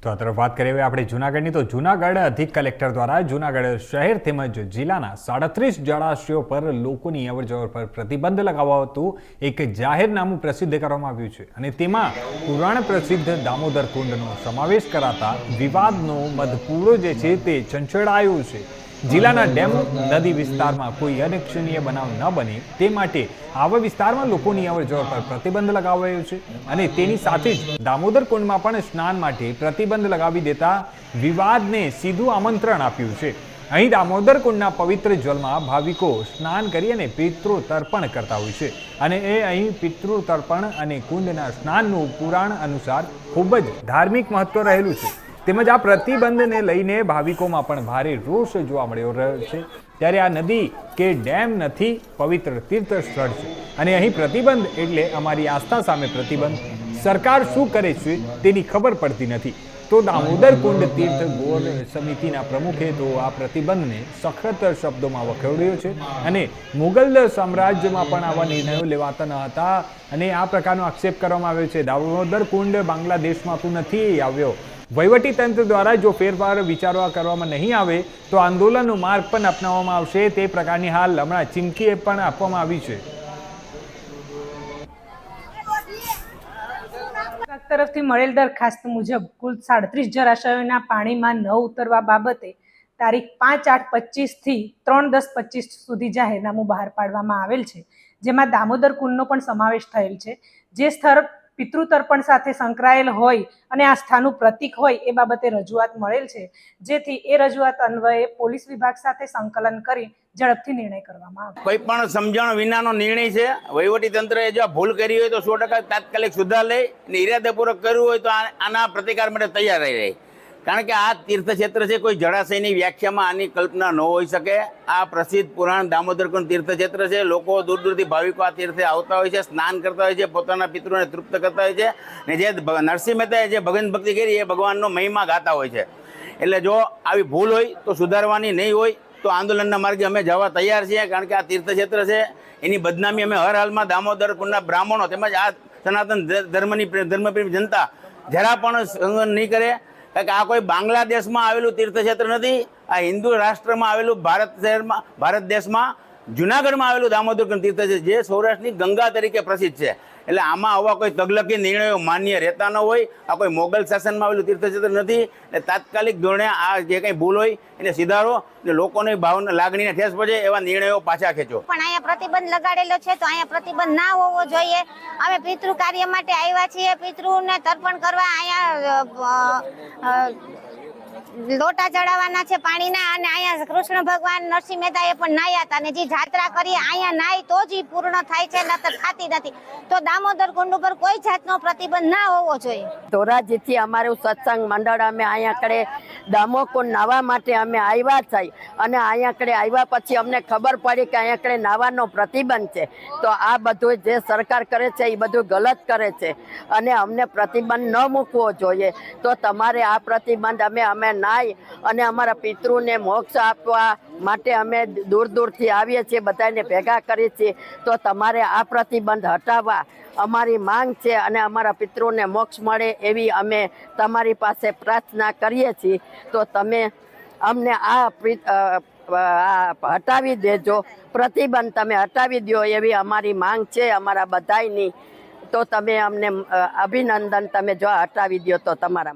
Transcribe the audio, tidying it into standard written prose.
તો આ તરફ વાત કરીએ આપણે જૂનાગઢની તો જૂનાગઢ અધિક કલેક્ટર દ્વારા જૂનાગઢ શહેર તેમજ જિલ્લાના 37 જળાશયો પર લોકોની અવરજવર પર પ્રતિબંધ લગાવતું એક જાહેરનામું પ્રસિદ્ધ કરવામાં આવ્યું છે અને તેમાં પુરાણ પ્રસિદ્ધ દામોદર કુંડનો સમાવેશ કરાતા વિવાદનો મધપૂરો જે છે તે ચંચળાયો છે। જિલ્લાના ડેમ નદી વિસ્તારમાં કોઈ અનિચ્છનીય બનાવ ન બને તે માટે આવા વિસ્તારમાં લોકોની અવરજવર પર પ્રતિબંધ લગાવાયો છે અને તેની સાથે જ દામોદર કુંડમાં પણ સ્નાન માટે પ્રતિબંધ લગાવી દેતા વિવાદને સીધું આમંત્રણ આપ્યું છે। અહીં દામોદર કુંડના પવિત્ર જળમાં ભાવિકો સ્નાન કરી અને પિતૃ તર્પણ કરતા હોય છે અને અહીં પિતૃ તર્પણ અને કુંડના સ્નાનનું પુરાણ અનુસાર ખૂબ જ ધાર્મિક મહત્વ રહેલું છે। તેમજ આ પ્રતિબંધને લઈને ભાવિકોમાં પણ ભારે રોષ જોવા મળ્યો રહ્યો છે। ત્યારે આ નદી કે ડેમ નથી, પવિત્ર તીર્થ સ્થળ છે અને અહીં પ્રતિબંધ એટલે અમારી આસ્થા સામે પ્રતિબંધ। સરકાર શું કરે છે તેની ખબર પડતી નથી। તો દામોદર કુંડ તીર્થ ગોળ સમિતિના પ્રમુખે તો આ પ્રતિબંધને સખત શબ્દોમાં વખોડ્યો છે અને મુગલ સામ્રાજ્યમાં પણ આવા નિર્ણયો લેવાતા ન હતા અને આ પ્રકારનો આક્ષેપ કરવામાં આવ્યો છે। દામોદર કુંડ બાંગ્લાદેશમાં તો નથી આવ્યો। વહીવટી તંત્ર દ્વારા જો ફેરફાર વિચારવા કરવામાં નહીં આવે તો આંદોલનનો માર્ગ પણ અપનાવવામાં આવશે તે પ્રકારની હાલ હમણાં ચીમકી પણ આપવામાં આવી છે। તરફથી મળેલ દરખાસ્ત મુજબ કુલ 37 જળાશયોના પાણીમાં ન ઉતરવા બાબતે તારીખ 5/8/25 થી 3/10/25 સુધી જાહેરનામું બહાર પાડવામાં આવેલ છે, જેમાં દામોદર કુંડનો પણ સમાવેશ થયેલ છે। જે સ્થળ પિતૃતર્પણ સાથે સંકળાયેલ હોય અને આસ્થાનું પ્રતીક હોય એ બાબતે રજૂઆત મળેલ છે, જેથી એ રજૂઆત અન્વયે પોલીસ વિભાગ સાથે સંકલન કરી ઝડપથી નિર્ણય કરવામાં આવે। કોઈ પણ સમજણ વિનાનો નિર્ણય છે। વહીવટી તંત્રએ જો ભૂલ કરી હોય તો 100% તાત્કાલિક સુધાર લઈ અને ઇરાદાપૂર્વક કર્યું હોય તો આના પ્રતિકાર માટે તૈયાર રહી। કારણ કે આ તીર્થક્ષેત્ર છે, કોઈ જળાશયની વ્યાખ્યામાં આની કલ્પના ન હોઈ શકે। આ પ્રસિદ્ધ પુરાણ દામોદર કુંડ તીર્થક્ષેત્ર છે। લોકો દૂર દૂરથી ભાવિકો આ તીર્થે આવતા હોય છે, સ્નાન કરતા હોય છે, પોતાના પિતૃને તૃપ્ત કરતા હોય છે અને જે નરસિંહ મહેતાએ જે ભગવાન ભક્તિ કરી એ ભગવાનનો મહિમા ગાતા હોય છે। એટલે જો આવી ભૂલ હોય તો સુધારવાની નહીં હોય તો આંદોલનના માર્ગે અમે જવા તૈયાર છીએ। કારણ કે આ તીર્થક્ષેત્ર છે, એની બદનામી અમે હર હાલમાં દામોદર કુંડના બ્રાહ્મણો તેમજ આ સનાતન ધર્મપ્રેમી જનતા જરા પણ સંગન નહીં કરે। કારણ કે આ કોઈ બાંગ્લાદેશમાં આવેલું તીર્થક્ષેત્ર નથી। આ હિન્દુ રાષ્ટ્રમાં આવેલું ભારત દેશમાં જૂનાગઢમાં આવેલું દામોદર કુંડ તીર્થક્ષેત્ર જે સૌરાષ્ટ્રની ગંગા તરીકે પ્રસિદ્ધ છે। એટલે આમાં આવા કોઈ તગલકી નિર્ણયો માન્ય રહેતા ન હોય। આ કોઈ મોગલ શાસનમાં આવેલું તીર્થક્ષેત્ર નથી। એટલે તાત્કાલિક ધોરણે આ જે કંઈ ભૂલ હોય એને સુધારો અને લોકોની ભાવના લાગણીને ઠેસ પડે એવા નિર્ણયો પાછા ખેંચો। પણ અહીંયા પ્રતિબંધ લગાડેલો છે તો અહીંયા પ્રતિબંધ ના હોવો જોઈએ। અમે પિતૃ કાર્ય માટે આવ્યા છીએ, પિતૃને તર્પણ કરવા અહીંયા લોટા ચડાવવાના છે પાણીના અને અહીંયા કૃષ્ણ ભગવાન નરસિંહ મહેતાએ પણ નાહ્યા હતા અને જે જાત્રા કરીએ અહીંયા નાહી તો જ પૂર્ણ થાય છે, નતર થતી નથી। તો દામોદર કુંડ ઉપર કોઈ જાતનો પ્રતિબંધ ના હોવો જોઈએ। ધોરાજીથી અમારું સત્સંગ મંડળ અમે અહીંયા કડે દામોકુંડ નાહવા માટે અમે આવ્યા થઈ અને અહીંયા કડે આવ્યા પછી અમને ખબર પડી કે અહીંયા કડે નાહવાનો પ્રતિબંધ છે। તો આ બધું જે સરકાર કરે છે એ બધું ગલત કરે છે અને અમને પ્રતિબંધ ન મૂકવો જોઈએ। તો તમારે આ પ્રતિબંધ અમે નાહી અને અમારા પિતૃને મોક્ષ આપવા માટે અમે દૂર દૂરથી આવીએ છીએ, બધાને ભેગા કરીએ છીએ। તો તમારે આ પ્રતિબંધ હટાવવા અમારી માંગ છે અને અમારા પિતૃને મોક્ષ મળે એવી અમે તમારી પાસે પ્રાર્થના કરીએ છીએ। તો તમે અમને આ હટાવી દેજો, પ્રતિબંધ તમે હટાવી દો એવી અમારી માંગ છે અમારા બધાયની। તો તમે અમને અભિનંદન, તમે જો હટાવી દો તો તમારા